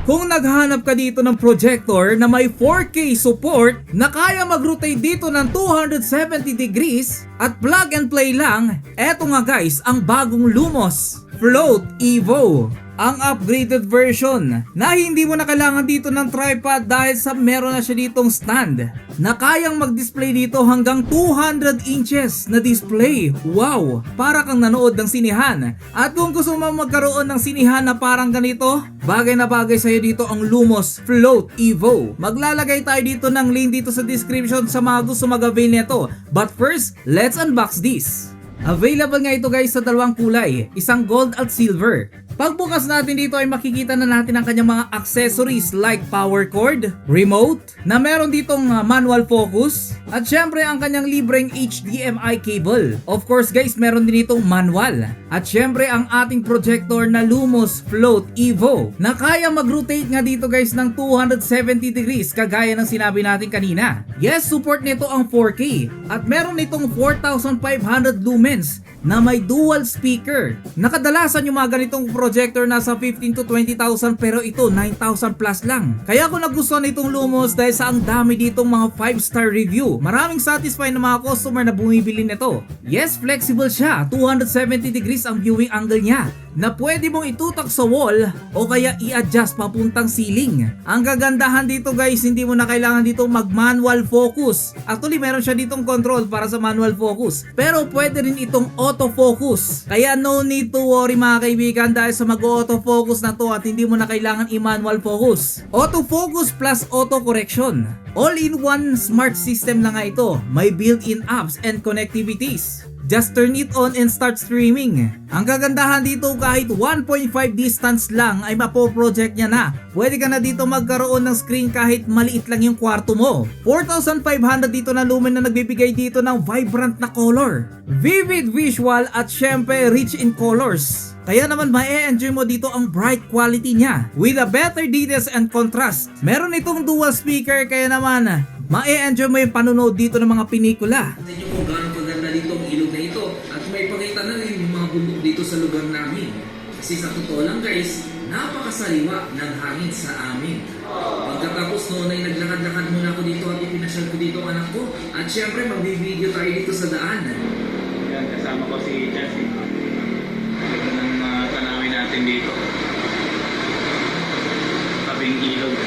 Kung naghahanap ka dito ng projector na may 4K support na kaya mag-rotate dito ng 270 degrees at plug and play lang, eto nga guys ang bagong Lumos Float Evo. Ang upgraded version na hindi mo na kailangan dito ng tripod dahil sa meron na siya ditong stand na kayang mag-display dito hanggang 200 inches na display. Wow! Para kang nanood ng sinihan. At kung gusto mo magkaroon ng sinihan na parang ganito, bagay na bagay sa'yo dito ang Lumos Float Evo. Maglalagay tayo dito ng link dito sa description sa mga gusto mag-avail nito. But first, let's unbox this. Available nga ito guys sa dalawang kulay, isang gold at silver. Pagbukas natin dito ay makikita na natin ang kanyang mga accessories like power cord, remote, na meron ditong manual focus, at syempre ang kanyang libreng HDMI cable. Of course guys, meron din itong manual. At syempre ang ating projector na Lumos Float Evo na kaya mag-rotate nga dito guys ng 270 degrees kagaya ng sinabi natin kanina. Yes, support nito ang 4K at meron itong 4,500 lumens na may dual speaker. Nakadalasan yung mga ganitong projector nasa 15 to 20,000 pero ito 9,000 plus lang. Kaya ako nagustuhan itong Lumos dahil sa ang dami ditong mga 5-star review. Maraming satisfied na mga customer na bumibili nito. Yes, flexible siya. 270 degrees ang viewing angle niya na pwede mong itutak sa wall o kaya i-adjust papuntang ceiling. Ang kagandahan dito guys, hindi mo na kailangan dito mag-manual focus. Actually, meron siya ditong control para sa manual focus. Pero pwede rin itong autofocus. Kaya no need to worry mga kaibigan dahil sa mag-autofocus na to at hindi mo na kailangan i-manual focus. Autofocus plus auto-correction. All-in-one smart system na nga ito. May built-in apps and connectivities. Just turn it on and start streaming. Ang kagandahan dito kahit 1.5 distance lang ay mapo-project niya na. Pwede ka na dito magkaroon ng screen kahit maliit lang yung kwarto mo. 4,500 dito na lumen na nagbibigay dito ng vibrant na color, vivid visual at syempre rich in colors. Kaya naman ma-enjoy mo dito ang bright quality niya with a better details and contrast. Meron itong dual speaker kaya naman ma-enjoy mo yung panonood dito ng mga pinikula. Tingnan nyo kung gaano kaganda dito ang ilog na ito at may pakita na rin yung mga bundok dito sa lugar namin. Kasi sa totoo lang guys, napakasariwa ng hangin sa amin. Pagkatapos noon ay naglakad-lakad muna ako dito at ipinasyal ko dito ang anak ko at syempre magbibideo tayo dito sa daan. Yan, kasama ko si Jessie. Ito ng tanawin natin dito. Tabing ilog.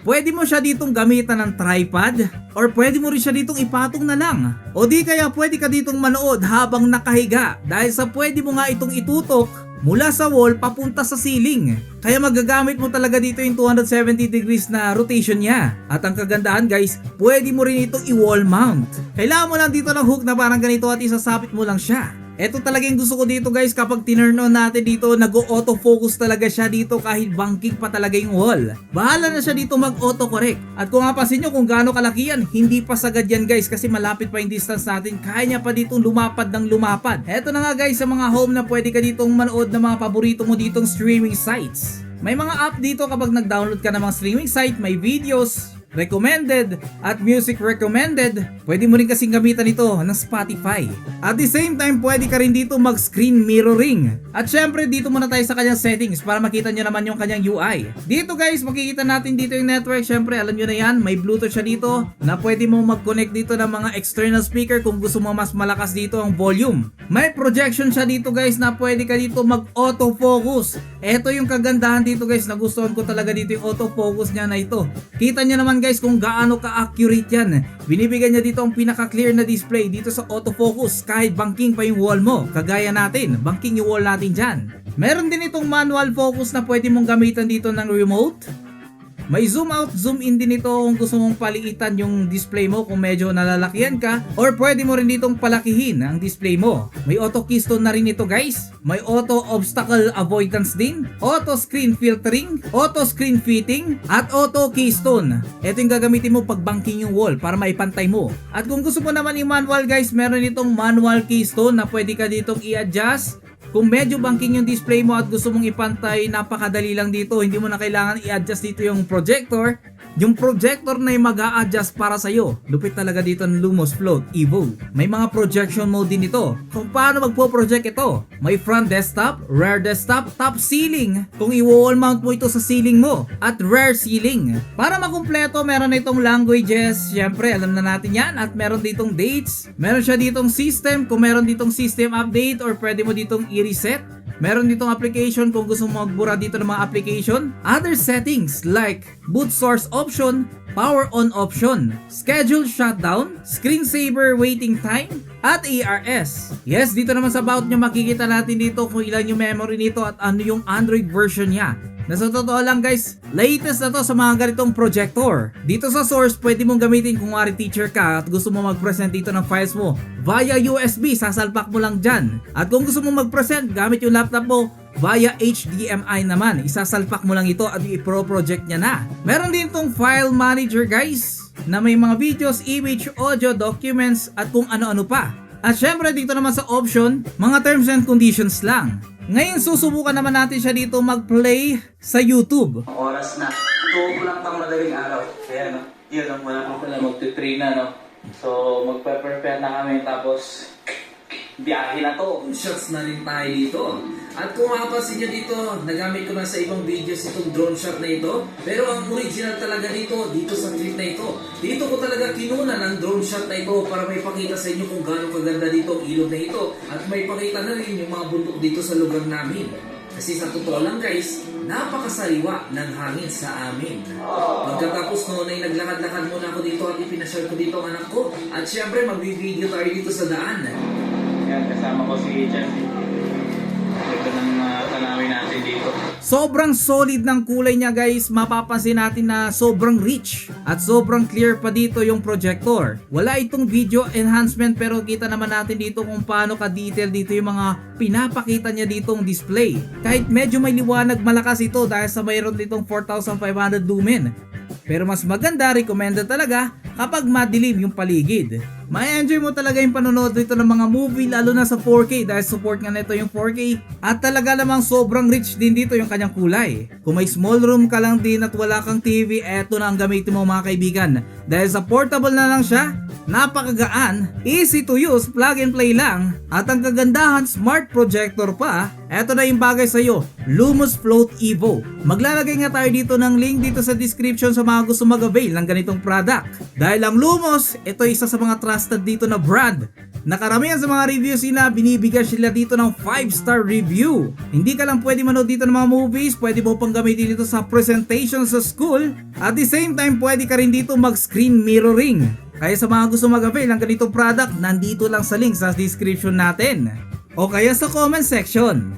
Pwede mo siya ditong gamitan ng tripod or pwede mo rin siya ditong ipatong na lang. O di kaya pwede ka ditong manood habang nakahiga dahil sa pwede mo nga itong itutok mula sa wall papunta sa ceiling. Kaya magagamit mo talaga dito yung 270 degrees na rotation niya. At ang kagandahan guys, pwede mo rin itong i-wall mount. Kailangan mo lang dito ng hook na parang ganito at isasapit mo lang siya. Ito talaga yung gusto ko dito guys, kapag tinurn on natin dito, nag-auto-focus talaga siya dito kahit banking pa talaga yung wall. Bahala na siya dito mag-auto-correct. At kung mapasin nyo kung gaano kalaki yan, hindi pa sagad yan guys kasi malapit pa yung distance natin. Kaya niya pa ditong lumapad ng lumapad. Ito na nga guys sa mga home na pwede ka ditong manood ng mga paborito mo ditong streaming sites. May mga app dito kapag nag-download ka ng mga streaming site, may videos, recommended at music recommended. Pwede mo rin kasing gamitan ito ng Spotify. At the same time, pwede ka rin dito mag-screen mirroring. At syempre, dito muna tayo sa kanyang settings para makita nyo naman yung kanyang UI. Dito guys, makikita natin dito yung network. Syempre, alam nyo na yan, may Bluetooth siya dito na pwede mo mag-connect dito ng mga external speaker kung gusto mo mas malakas dito ang volume. May projection siya dito guys na pwede ka dito mag-autofocus. Ito yung kagandahan dito guys, nagustuhan ko talaga dito yung autofocus niya na ito. Kita nyo naman guys kung gaano ka-accurate yan. Binibigyan niya dito ang pinaka-clear na display dito sa autofocus kahit banking pa yung wall mo. Kagaya natin, banking yung wall natin dyan. Meron din itong manual focus na pwede mong gamitan dito ng remote. May zoom out, zoom in din ito kung gusto mong paliitan yung display mo kung medyo nalalakyan ka, or pwede mo rin ditong palakihin ang display mo. May auto keystone na rin ito guys. May auto obstacle avoidance din, auto screen filtering, auto screen fitting, at auto keystone. Ito yung gagamitin mo pag banking yung wall para maipantay mo. At kung gusto mo naman yung manual guys, meron itong manual keystone na pwede ka ditong i-adjust. Kung medyo banking yung display mo at gusto mong ipantay, napakadali lang dito. Hindi mo na kailangan i-adjust dito yung projector. yung projector na yung mag-a-adjust para sa'yo. Lupit talaga dito ng Lumos Float Evo. May mga projection mode din ito. Kung paano magpo-project ito. May front desktop, rear desktop, top ceiling. Kung i-wall mount mo ito sa ceiling mo. At rear ceiling. Para makumpleto, meron na itong languages. Siyempre, alam na natin yan. At meron ditong dates. Meron siya ditong system. Kung meron ditong system update or pwede mo ditong i-reset. Meron ditong application kung gusto mo magbura dito ng mga application. Other settings like boot source option, power on option, schedule shutdown, screensaver waiting time, at ARS. Yes, dito naman sa about nyo makikita natin dito kung ilan yung memory nito at ano yung Android version niya. Na sa totoo lang guys, latest na to sa mga ganitong projector. Dito sa source, pwede mong gamitin kung wari teacher ka at gusto mo mag-present dito ng files mo. Via USB, sasalpak mo lang dyan. At kung gusto mo mag-present, gamit yung laptop mo, via HDMI naman. Isasalpak mo lang ito at i-pro-project niya na. Meron din itong file manager guys, na may mga videos, image, audio, documents, at kung ano-ano pa. At syempre dito naman sa option, mga terms and conditions lang. Ngayon susubukan naman natin siya dito mag-play sa YouTube. Oras na. Tuwo ko lang pang madaling araw. Kaya no, yun ang wala ko pala magti-train na no. So magpe-prepare na kami tapos biyahe na to. Shots na rin tayo dito. At kung mapapansin nyo dito, nagamit ko na sa ibang videos itong drone shot na ito. Pero ang original talaga dito sa clip na ito. Dito ko talaga kinuna ng drone shot na ito para may pakita sa inyo kung gaano kaganda dito ang ilog na ito. At may pakita na rin yung mga bundok dito sa lugar namin. Kasi sa totoo lang guys, napakasariwa ng hangin sa amin. Pagkatapos noon ay naglakad-lakad muna ako dito at ipinashare ko dito ang anak ko. At syempre magbibideo tayo dito sa daan. Yan, kasama ko si Chelsea. Ito ng tanawin natin dito. Sobrang solid ng kulay niya guys, mapapansin natin na sobrang rich at sobrang clear pa dito yung projector. Wala itong video enhancement pero kita naman natin dito kung paano ka-detail dito yung mga pinapakita niya ditong display. Kahit medyo may liwanag malakas ito dahil sa mayroon ditong 4,500 lumen. Pero mas maganda, recommended talaga kapag madilim yung paligid. Ma-enjoy mo talaga yung panonood dito ng mga movie lalo na sa 4K dahil support nga nito yung 4K at talaga namang sobrang rich din dito yung kanyang kulay. Kung may small room ka lang din at wala kang TV, eto na ang gamitin mo mga kaibigan. Dahil sa portable na lang siya, napakagaan, easy to use, plug and play lang, at ang kagandahan smart projector pa. Eto na yung bagay sa iyo, Lumos Float Evo. Maglalagay nga tayo dito ng link dito sa description sa mga gusto mag-avail ng ganitong product. Dahil ang Lumos, ito isa sa mga trusted dito na brand. Nakaramihan sa mga reviews nila, binibigyan sila dito ng 5-star review. Hindi ka lang pwede manood dito ng mga movies, pwede mo pang gamitin dito sa presentation sa school. At the same time, pwede ka rin dito mag-screen mirroring. Kaya sa mga gusto mag-avail ng ganitong product, nandito lang sa link sa description natin. O kaya sa comment section.